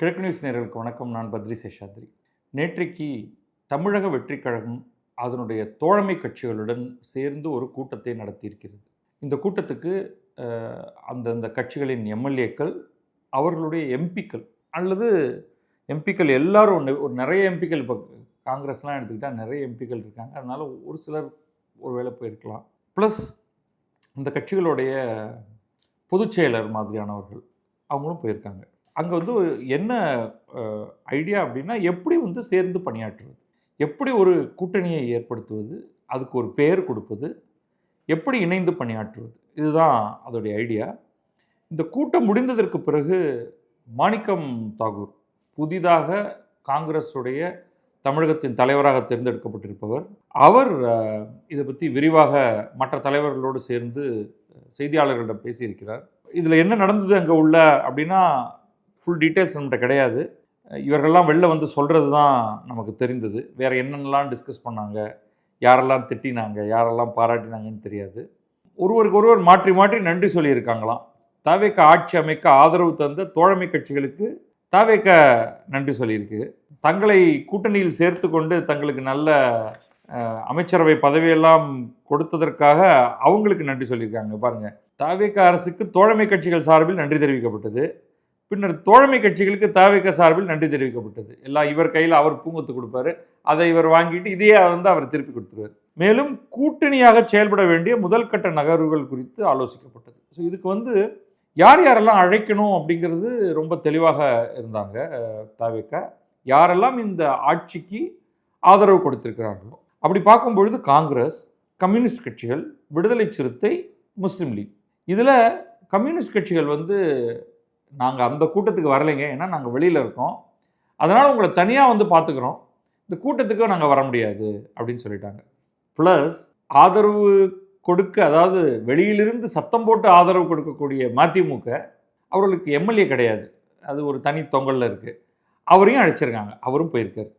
கிழக்கு நியூஸ் நேயர்களுக்கு வணக்கம். நான் பத்ரி சேஷாத்ரி. நேற்றைக்கு தமிழக வெற்றிக் கழகம் அதனுடைய தோழமை கட்சிகளுடன் சேர்ந்து ஒரு கூட்டத்தை நடத்தியிருக்கிறது. இந்த கூட்டத்துக்கு அந்தந்த கட்சிகளின் எம்எல்ஏக்கள், அவர்களுடைய எம்பிக்கள் அல்லது எம்பிக்கள் எல்லாரும் ஒரு நிறைய எம்பிக்கள் இப்போ காங்கிரஸ்லாம் எடுத்துக்கிட்டால் நிறைய எம்பிக்கள் இருக்காங்க. அதனால் ஒரு சிலர் ஒரு வேளை போயிருக்கலாம். ப்ளஸ் இந்த கட்சிகளுடைய பொதுச் செயலர் மாதிரியானவர்கள் அவங்களும் போயிருக்காங்க. அங்கே வந்து என்ன ஐடியா அப்படின்னா, எப்படி வந்து சேர்ந்து பணியாற்றுவது, எப்படி ஒரு கூட்டணியை ஏற்படுத்துவது, அதுக்கு ஒரு பெயர் கொடுப்பது, எப்படி இணைந்து பணியாற்றுவது, இதுதான் அதோடைய ஐடியா. இந்த கூட்டம் முடிந்ததற்கு பிறகு மாணிக்கம் தாகூர் புதிதாக காங்கிரஸுடைய தமிழகத்தின் தலைவராக தேர்ந்தெடுக்கப்பட்டிருப்பவர், அவர் இதை பற்றி விரிவாக மற்ற தலைவர்களோடு சேர்ந்து செய்தியாளர்களிடம் பேசியிருக்கிறார். இதில் என்ன நடந்தது அங்கே உள்ள அப்படின்னா, ஃபுல் டீட்டெயில்ஸ் நம்மகிட்ட கிடையாது. இவர்கள்லாம் வெளில வந்து சொல்கிறது தான் நமக்கு தெரிந்தது. வேறு என்னென்னலாம் டிஸ்கஸ் பண்ணாங்க, யாரெல்லாம் திட்டினாங்க, யாரெல்லாம் பாராட்டினாங்கன்னு தெரியாது. ஒருவருக்கு ஒருவர் மாற்றி மாற்றி நன்றி சொல்லியிருக்காங்களாம். தவேக ஆட்சி அமைக்க ஆதரவு தந்த தோழமை கட்சிகளுக்கு தவேக நன்றி சொல்லியிருக்கு. தங்களை கூட்டணியில் சேர்த்து கொண்டு தங்களுக்கு நல்ல அமைச்சரவை பதவியெல்லாம் கொடுத்ததற்காக அவங்களுக்கு நன்றி சொல்லியிருக்காங்க. பாருங்கள், தவேக அரசுக்கு தோழமை கட்சிகள் சார்பில் நன்றி தெரிவிக்கப்பட்டது. பின்னர் தோழமை கட்சிகளுக்கு தவேக சார்பில் நன்றி தெரிவிக்கப்பட்டது. எல்லாம் இவர் கையில் அவர் பூங்கொத்து கொடுப்பாரு, அதை இவர் வாங்கிட்டு இதையே வந்து அவர் திருப்பி கொடுத்துருவார். மேலும் கூட்டணியாக செயல்பட வேண்டிய முதல் கட்ட நகர்வுகள் குறித்து ஆலோசிக்கப்பட்டது. ஸோ இதுக்கு வந்து யார் யாரெல்லாம் அழைக்கணும் அப்படிங்கிறது ரொம்ப தெளிவாக இருந்தாங்க. தவேக யாரெல்லாம் இந்த ஆட்சிக்கு ஆதரவு கொடுத்திருக்கிறார்களோ அப்படி பார்க்கும்பொழுது காங்கிரஸ், கம்யூனிஸ்ட் கட்சிகள், விடுதலை சிறுத்தை, முஸ்லீம் லீக். இதில் கம்யூனிஸ்ட் கட்சிகள் வந்து நாங்கள் அந்த கூட்டத்துக்கு வரலைங்க, ஏன்னா நாங்கள் வெளியில் இருக்கோம், அதனால் உங்களை தனியாக வந்து பார்த்துக்குறோம், இந்த கூட்டத்துக்கு நாங்கள் வர முடியாது அப்படின்னு சொல்லிட்டாங்க. ப்ளஸ் ஆதரவு கொடுக்க, அதாவது வெளியிலிருந்து சத்தம் போட்டு ஆதரவு கொடுக்கக்கூடிய மதிமுக, அவர்களுக்கு எம்எல்ஏ கிடையாது, அது ஒரு தனி தொங்கலில் இருக்குது, அவரையும் அழைச்சிருக்காங்க. அவரும் போயிருக்கார்,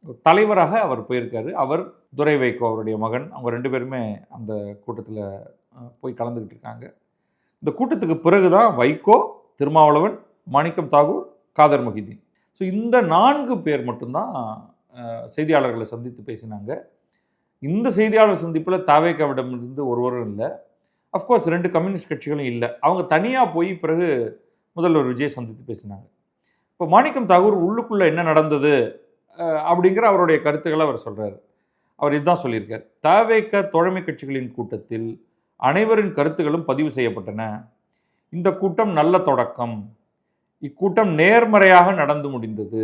ஒரு தலைவராக அவர் போயிருக்காரு. அவர் துரை வைகோ அவருடைய மகன், அவங்க ரெண்டு பேருமே அந்த கூட்டத்தில் போய் கலந்துக்கிட்டு இருக்காங்க. இந்த கூட்டத்துக்கு பிறகு தான் வைகோ, திருமாவளவன், மாணிக்கம் தாகூர், காதர் மொஹிதீன், ஸோ இந்த 4 பேர் மட்டும்தான் செய்தியாளர்களை சந்தித்து பேசினாங்க. இந்த செய்தியாளர் சந்திப்பில் தவேகவிடமிருந்து ஒருவரும் இல்லை. அஃப்கோர்ஸ் 2 கம்யூனிஸ்ட் கட்சிகளும் இல்லை. அவங்க தனியாக போய் பிறகு முதல்வர் விஜய் சந்தித்து பேசினாங்க. இப்போ மாணிக்கம் தாகூர் உள்ளுக்குள்ளே என்ன நடந்தது அப்படிங்கிற அவருடைய கருத்துக்களை அவர் சொல்கிறார். அவர் இதுதான் சொல்லியிருக்கார்: தவேக தோழமை கட்சிகளின் கூட்டத்தில் அனைவரின் கருத்துக்களும் பதிவு செய்யப்பட்டன. இந்த கூட்டம் நல்ல தொடக்கம். இக்கூட்டம் நேர்மறையாக நடந்து முடிந்தது.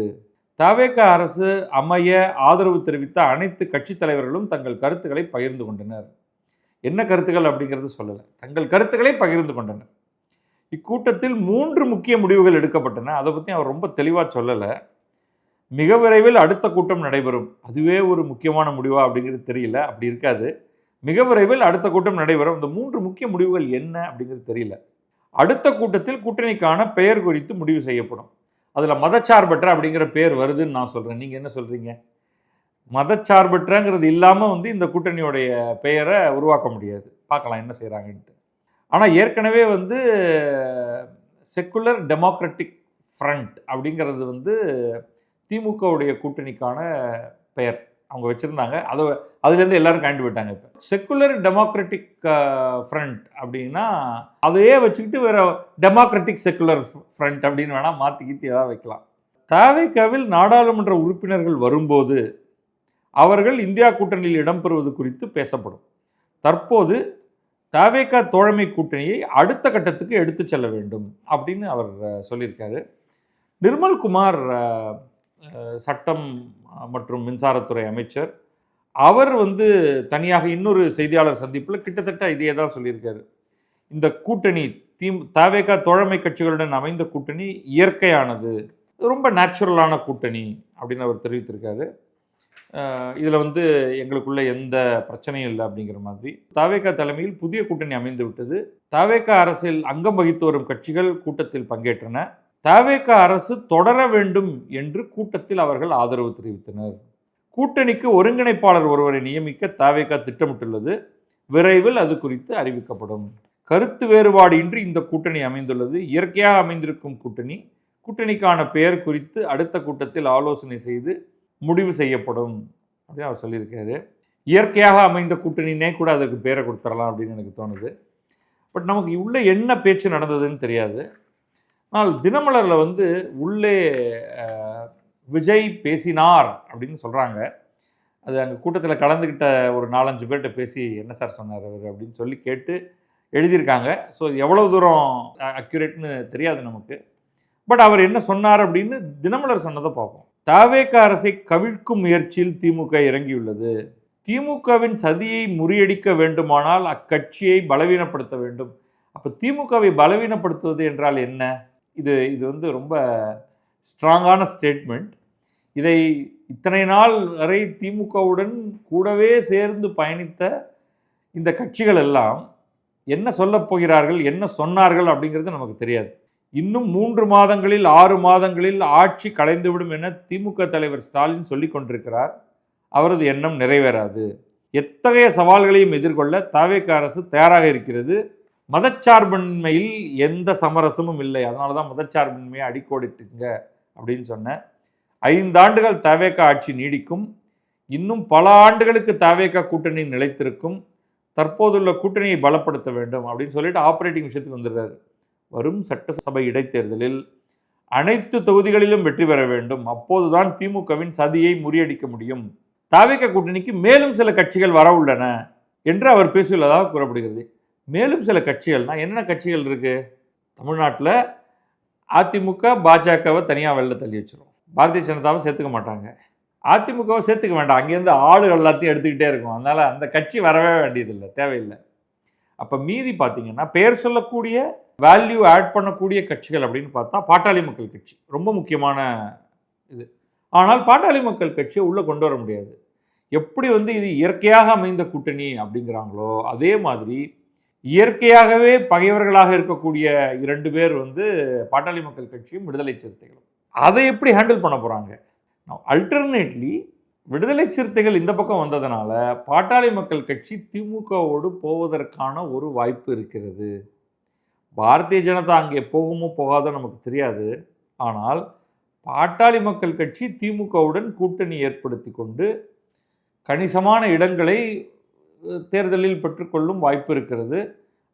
தவேக அரசு அமைய ஆதரவு தெரிவித்த அனைத்து கட்சித் தலைவர்களும் தங்கள் கருத்துக்களை பகிர்ந்து கொண்டனர். என்ன கருத்துக்கள் அப்படிங்கிறது சொல்லலை, தங்கள் கருத்துக்களை பகிர்ந்து கொண்டனர். இக்கூட்டத்தில் 3 முக்கிய முடிவுகள் எடுக்கப்பட்டன. அதை பற்றி அவர் ரொம்ப தெளிவாக சொல்லலை. மிக விரைவில் அடுத்த கூட்டம் நடைபெறும். அதுவே ஒரு முக்கியமான முடிவா அப்படிங்கிறது தெரியல. அப்படி இருக்காது. மிக விரைவில் அடுத்த கூட்டம் நடைபெறும். இந்த 3 முக்கிய முடிவுகள் என்ன அப்படிங்கிறது தெரியல. அடுத்த கூட்டத்தில் கூட்டணிக்கான பெயர் குறித்து முடிவு செய்யப்படும். அதில் மதச்சார்பற்ற அப்படிங்கிற பெயர் வருதுன்னு நான் சொல்கிறேன். நீங்கள் என்ன சொல்கிறீங்க? மதச்சார்பற்றங்கிறது இல்லாமல் வந்து இந்த கூட்டணியோடைய பெயரை உருவாக்க முடியாது. பார்க்கலாம் என்ன செய்கிறாங்கன்ட்டு. ஆனால் ஏற்கனவே வந்து செக்குலர் டெமோக்ராட்டிக் ஃப்ரண்ட் அப்படிங்கிறது வந்து திமுகவுடைய கூட்டணிக்கான பெயர் அவங்க வச்சுருந்தாங்க. அதுலேருந்து எல்லாரும் கண்டு விட்டாங்க. இப்போ செக்குலர் டெமோக்ராட்டிக் ஃப்ரண்ட் அப்படின்னா அதையே வச்சுக்கிட்டு வேறு டெமோக்ராட்டிக் செக்குலர் ஃப்ரண்ட் அப்படின்னு வேணால் மாற்றிக்கிட்டு ஏதாவது வைக்கலாம். தவேகவில் நாடாளுமன்ற உறுப்பினர்கள் வரும்போது அவர்கள் இந்தியா கூட்டணியில் இடம்பெறுவது குறித்து பேசப்படும். தற்போது தவேக தோழமை கூட்டணியை அடுத்த கட்டத்துக்கு எடுத்து செல்ல வேண்டும் அப்படின்னு அவர் சொல்லியிருக்காரு. நிர்மல்குமார் சட்டம் மற்றும் மின்சாரத்துறை அமைச்சர், அவர் வந்து தனியாக இன்னொரு செய்தியாளர் சந்திப்பில் கிட்டத்தட்ட இதையே தான் சொல்லியிருக்காரு. இந்த கூட்டணி தவேக தோழமை கட்சிகளுடன் அமைந்த கூட்டணி இயற்கையானது, ரொம்ப நேச்சுரலான கூட்டணி அப்படின்னு அவர் தெரிவித்திருக்காரு. இதில் வந்து எங்களுக்குள்ள எந்த பிரச்சனையும் இல்லை அப்படிங்கிற மாதிரி. தவேக தலைமையில் புதிய கூட்டணி அமைந்து விட்டது. தவேக அரசில் அங்கம் வகித்து வரும் கட்சிகள் கூட்டத்தில் பங்கேற்றன. தவேக அரசு தொடர வேண்டும் என்று கூட்டத்தில் அவர்கள் ஆதரவு தெரிவித்தனர். கூட்டணிக்கு ஒருங்கிணைப்பாளர் ஒருவரை நியமிக்க தவேக திட்டமிட்டுள்ளது. விரைவில் அது குறித்து அறிவிக்கப்படும். கருத்து வேறுபாடு இன்றி இந்த கூட்டணி அமைந்துள்ளது. இயற்கையாக அமைந்திருக்கும் கூட்டணி. கூட்டணிக்கான பெயர் குறித்து அடுத்த கூட்டத்தில் ஆலோசனை செய்து முடிவு செய்யப்படும் அப்படின்னு அவர் சொல்லியிருக்காரு. இயற்கையாக அமைந்த கூட்டணினே கூட அதுக்கு பேரை கொடுத்துடலாம் அப்படின்னு எனக்கு தோணுது. பட் நமக்கு உள்ள என்ன பேச்சு நடந்ததுன்னு தெரியாது. ஆனால் தினமலரில் வந்து உள்ளே விஜய் பேசினார் அப்படின்னு சொல்கிறாங்க. அது அங்கே கூட்டத்தில் கலந்துக்கிட்ட ஒரு 4-5 பேர்கிட்ட பேசி என்ன சார் சொன்னார் அவர் அப்படின்னு சொல்லி கேட்டு எழுதியிருக்காங்க. ஸோ எவ்வளோ தூரம் அக்யூரேட்னு தெரியாது நமக்கு. பட் அவர் என்ன சொன்னார் அப்படின்னு தினமலர் சொன்னதை பார்ப்போம். தவேக அரசை கவிழ்க்கும் முயற்சியில் திமுக இறங்கியுள்ளது. திமுகவின் சதியை முறியடிக்க வேண்டுமானால் அக்கட்சியை பலவீனப்படுத்த வேண்டும். அப்போ திமுகவை பலவீனப்படுத்துவது என்றால் என்ன? இது வந்து ரொம்ப ஸ்ட்ராங்கான ஸ்டேட்மெண்ட். இதை இத்தனை நாள் வரை திமுகவுடன் கூடவே சேர்ந்து பயணித்த இந்த கட்சிகள் எல்லாம் என்ன சொல்லப் போகிறார்கள், என்ன சொன்னார்கள் அப்படிங்கிறது நமக்கு தெரியாது. இன்னும் 3 மாதங்களில் 6 மாதங்களில் ஆட்சி கலைந்துவிடும் என திமுக தலைவர் ஸ்டாலின் சொல்லிக் கொண்டிருக்கிறார். அவரது எண்ணம் நிறைவேறாது. எத்தகைய சவால்களையும் எதிர்கொள்ள தவேக அரசு தயாராக இருக்கிறது. மதச்சார்பின்மையில் எந்த சமரசமும் இல்லை. அதனால தான் மதச்சார்பின்மையை அடிக்கோடிட்டுங்க அப்படின்னு சொன்னேன். 5 ஆண்டுகள் தவேக ஆட்சி நீடிக்கும். இன்னும் பல ஆண்டுகளுக்கு தவேக கூட்டணி நிலைத்திருக்கும். தற்போதுள்ள கூட்டணியை பலப்படுத்த வேண்டும் அப்படின்னு சொல்லிட்டு ஆப்ரேட்டிங் விஷயத்துக்கு வந்துடுறாரு. வரும் சட்டசபை இடைத்தேர்தலில் அனைத்து தொகுதிகளிலும் வெற்றி பெற வேண்டும். அப்போதுதான் திமுகவின் சதியை முறியடிக்க முடியும். தவேக கூட்டணிக்கு மேலும் சில கட்சிகள் வர உள்ளன என்று அவர் பேசியுள்ளதாக கூறப்படுகிறது. மேலும் சில கட்சிகள்னா என்ன கட்சிகள் இருக்கு? தமிழ்நாட்டில் அதிமுக பாஜகவை தனியாக வெளில தள்ளி வச்சிரும். பாரதிய ஜனதாவை சேர்த்துக்க மாட்டாங்க. அதிமுகவை சேர்த்துக்க வேண்டாம். அங்கேருந்து ஆளுகள் எல்லாத்தையும் எடுத்துக்கிட்டே இருக்கும். அதனால அந்த கட்சி வரவே வேண்டியதில்லை, தேவையில்லை. அப்போ மீதி பார்த்தீங்கன்னா பெயர் சொல்லக்கூடிய வேல்யூ ஆட் பண்ணக்கூடிய கட்சிகள் அப்படின்னு பார்த்தா பாட்டாளி மக்கள் கட்சி ரொம்ப முக்கியமான இது. ஆனால் பாட்டாளி மக்கள் கட்சியை உள்ளே கொண்டு வர முடியாது. எப்படி வந்து இது இயற்கையாக அமைந்த கூட்டணி அப்படிங்கிறாங்களோ அதே மாதிரி இயற்கையாகவே பகைவர்களாக இருக்கக்கூடிய 2 பேர் வந்து பாட்டாளி மக்கள் கட்சியும் விடுதலை சிறுத்தைகளும். அதை எப்படி ஹேண்டில் பண்ண போகிறாங்க? அல்டர்னேட்லி விடுதலை சிறுத்தைகள் இந்த பக்கம் வந்ததுனால பாட்டாளி மக்கள் கட்சி திமுகவோடு போவதற்கான ஒரு வாய்ப்பு இருக்கிறது. பாரதிய ஜனதா அங்கே போகுமோ போகாதோ நமக்கு தெரியாது. ஆனால் பாட்டாளி மக்கள் கட்சி திமுகவுடன் கூட்டணி ஏற்படுத்தி கொண்டு கணிசமான இடங்களை தேர்தலில் பெற்றுக்கொள்ளும் வாய்ப்பு இருக்கிறது.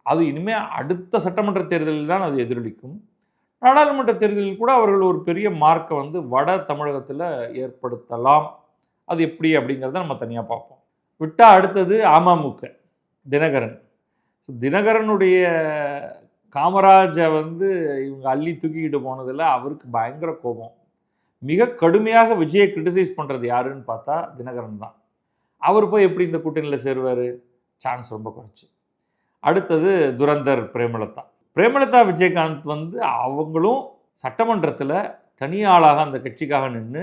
அது இனிமேல் அடுத்த சட்டமன்ற தேர்தலில் தான் அது எதிரொலிக்கும். நாடாளுமன்ற தேர்தலில் கூட அவர்கள் ஒரு பெரிய மார்க்கை வந்து வட தமிழகத்தில் ஏற்படுத்தலாம். அது எப்படி அப்படிங்கிறத நம்ம தனியாக பார்ப்போம். விட்டால் அடுத்தது அமமுக தினகரன். தினகரனுடைய காமராஜை வந்து இவங்க அள்ளி தூக்கிக்கிட்டு போனதில் அவருக்கு பயங்கர கோபம். மிக கடுமையாக விஜயை கிரிட்டிசைஸ் பண்ணுறது யாருன்னு பார்த்தா தினகரன் தான். அவர் போய் எப்படி இந்த கூட்டணியில் சேருவார்? சான்ஸ் ரொம்ப குறைச்சி. அடுத்தது துரந்தர் பிரேமலதா. பிரேமலதா விஜயகாந்த் வந்து அவங்களும் சட்டமன்றத்தில் தனி ஆளாக அந்த கட்சிக்காக நின்று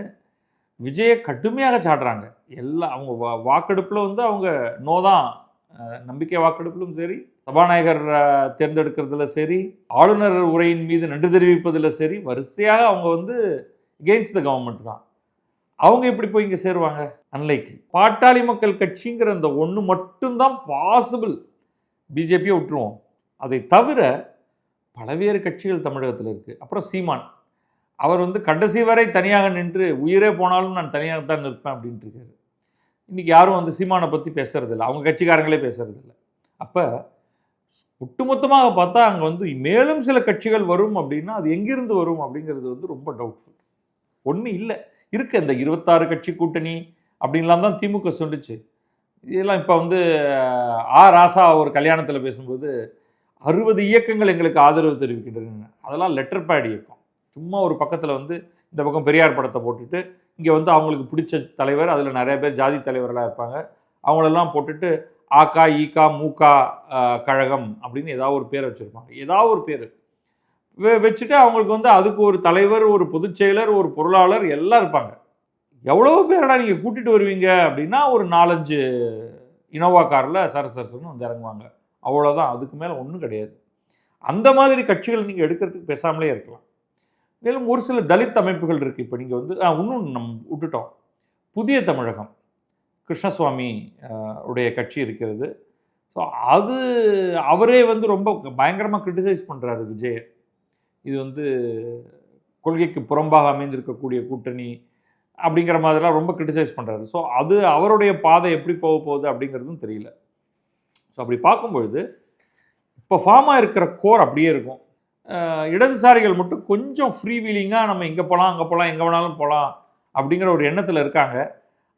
விஜயை கடுமையாக சாடுறாங்க. எல்லாம் அவங்க வாக்கெடுப்பில் வந்து அவங்க நோ தான், நம்பிக்கை வாக்கெடுப்பிலும் சரி, சபாநாயகர் தேர்ந்தெடுக்கிறதுல சரி, ஆளுநர் உரையின் மீது நன்றி தெரிவிப்பதில் சரி, வரிசையாக அவங்க வந்து எகெயின்ஸ்ட் த கவர்மெண்ட் தான். அவங்க எப்படி போய் இங்கே சேருவாங்க? அன்லைக்லி. பாட்டாளி மக்கள் கட்சிங்கிற அந்த ஒன்று மட்டும்தான் பாசிபிள். பிஜேபியை விட்டுருவோம். அதை தவிர பலவேறு கட்சிகள் தமிழகத்தில் இருக்குது. அப்புறம் சீமான், அவர் வந்து கடைசி வரை தனியாக நின்று உயிரே போனாலும் நான் தனியாக தான் நிற்பேன் அப்படின்ட்டு இருக்காரு. இன்றைக்கி யாரும் வந்து சீமானை பற்றி பேசுறதில்லை, அவங்க கட்சிக்காரங்களே பேசுறதில்லை. அப்போ ஒட்டுமொத்தமாக பார்த்தா அங்கே வந்து மேலும் சில கட்சிகள் வரும் அப்படின்னா அது எங்கிருந்து வரும் அப்படிங்கிறது வந்து ரொம்ப டவுட்ஃபுல். ஒன்றும் இல்லை, இருக்குது இந்த 26 கட்சி கூட்டணி அப்படின்லாம் தான் திமுக சொல்லிச்சு. இதெல்லாம் இப்போ வந்து ராசா ஒரு கல்யாணத்தில் பேசும்போது 60 இயக்கங்கள் எங்களுக்கு ஆதரவு தெரிவிக்கின்றன. அதெல்லாம் லெட்டர் பேட் இயக்கம். சும்மா ஒரு பக்கத்தில் வந்து இந்த பக்கம் பெரியார் படத்தை போட்டுட்டு இங்கே வந்து அவங்களுக்கு பிடிச்ச தலைவர், அதில் நிறைய பேர் ஜாதி தலைவர்களாக இருப்பாங்க, அவங்களெல்லாம் போட்டுட்டு ஆகா ஈகா மூகா கழகம் அப்படின்னு ஏதாவது ஒரு பேர் வச்சுருப்பாங்க. ஏதாவது ஒரு பேர் வச்சுட்டு அவங்களுக்கு வந்து அதுக்கு ஒரு தலைவர், ஒரு பொதுச் செயலர், ஒரு பொருளாளர் எல்லாம் இருப்பாங்க. எவ்வளோ பேரடா நீங்கள் கூட்டிகிட்டு வருவீங்க அப்படின்னா ஒரு 4-5 இனோவா காரில் சரசரசுன்னு வந்து இறங்குவாங்க. அவ்வளோதான், அதுக்கு மேலே ஒன்றும் கிடையாது. அந்த மாதிரி கட்சிகள் நீங்கள் எடுக்கிறதுக்கு பேசாமலே இருக்கலாம். மேலும் ஒரு சில தலித் அமைப்புகள் இருக்குது. இப்போ நீங்கள் வந்து இன்னும் நம்ம விட்டுட்டோம், புதிய தமிழகம் கிருஷ்ணசுவாமி உடைய கட்சி இருக்கிறது. ஸோ அது அவரே வந்து ரொம்ப பயங்கரமாக கிரிட்டிசைஸ் பண்ணுறாரு விஜயை. இது வந்து கொள்கைக்கு புறம்பாக அமைந்திருக்கக்கூடிய கூட்டணி அப்படிங்கிற மாதிரிலாம் ரொம்ப கிரிட்டிசைஸ் பண்ணுறாரு. ஸோ அது அவருடைய பாதை எப்படி போக போகுது அப்படிங்கிறதும் தெரியல. ஸோ அப்படி பார்க்கும்பொழுது இப்போ ஃபார்மாக இருக்கிற கோர் அப்படியே இருக்கும். இடதுசாரிகள் மட்டும் கொஞ்சம் ஃப்ரீ வீலிங்காக நம்ம இங்கே போகலாம் அங்கே போகலாம் எங்கே வேணாலும் போகலாம் அப்படிங்கிற ஒரு எண்ணத்தில் இருக்காங்க.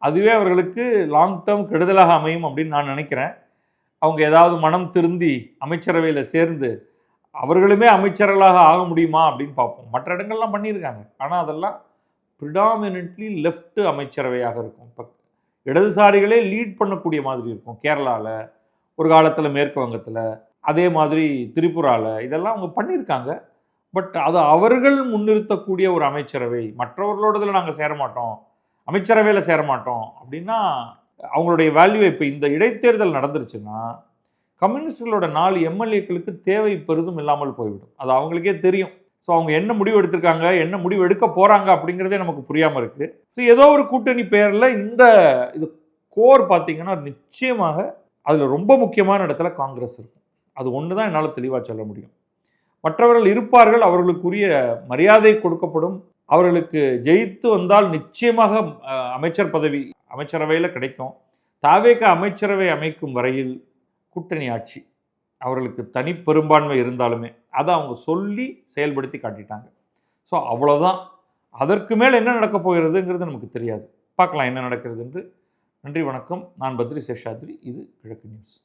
அதுவே அவர்களுக்கு லாங் டேர்ம் கெடுதலாக அமையும் அப்படின்னு நான் நினைக்கிறேன். அவங்க ஏதாவது மனம் திருந்தி அமைச்சரவையில் சேர்ந்து அவர்களுமே அமைச்சர்களாக ஆக முடியுமா அப்படின்னு பார்ப்போம். மற்ற இடங்கள்லாம் பண்ணியிருக்காங்க. ஆனால் அதெல்லாம் ப்ரிடாமினென்ட்லி லெஃப்ட் அமைச்சரவையாக இருக்கும். இப்போ இடதுசாரிகளே லீட் பண்ணக்கூடிய மாதிரி இருக்கும். கேரளாவில், ஒரு காலத்தில் மேற்கு வங்கத்தில், அதே மாதிரி திரிபுராவில் இதெல்லாம் அவங்க பண்ணியிருக்காங்க. பட் அது அவர்கள் முன்னிறுத்தக்கூடிய ஒரு அமைச்சரவை. மற்றவர்களோடதில் நாங்கள் சேரமாட்டோம், அமைச்சரவையில் சேரமாட்டோம் அப்படின்னா அவங்களுடைய வேல்யூ. இப்போ இந்த இடைத்தேர்தல் நடந்துருச்சுன்னா கம்யூனிஸ்டுகளோட 4 எம்எல்ஏக்களுக்கு தேவை பெரிதும் இல்லாமல் போய்விடும். அது அவங்களுக்கே தெரியும். ஸோ அவங்க என்ன முடிவு எடுத்திருக்காங்க, என்ன முடிவு எடுக்க போகிறாங்க அப்படிங்கிறதே நமக்கு புரியாமல் இருக்குது. ஸோ ஏதோ ஒரு கூட்டணி பேரில் இது கோர் பார்த்திங்கன்னா நிச்சயமாக அதில் ரொம்ப முக்கியமான இடத்துல காங்கிரஸ் இருக்கும். அது ஒன்று தான் என்னால் தெளிவாக சொல்ல முடியும். மற்றவர்கள் இருப்பார்கள், அவர்களுக்குரிய மரியாதை கொடுக்கப்படும். அவர்களுக்கு ஜெயித்து வந்தால் நிச்சயமாக அமைச்சர் பதவி அமைச்சரவையில் கிடைக்கும். தாவேக அமைச்சரவை அமைக்கும் வரையில் கூட்டணி ஆட்சி அவர்களுக்கு தனி பெரும்பான்மை இருந்தாலுமே அதை அவங்க சொல்லி செயல்படுத்தி காட்டிட்டாங்க. ஸோ அவ்வளோதான். அதற்கு மேல் என்ன நடக்கப் போகிறதுங்கிறது நமக்கு தெரியாது. பார்க்கலாம் என்ன நடக்கிறது என்று. நன்றி, வணக்கம். நான் பத்ரி சேஷாத்ரி. இது கிழக்கு நியூஸ்.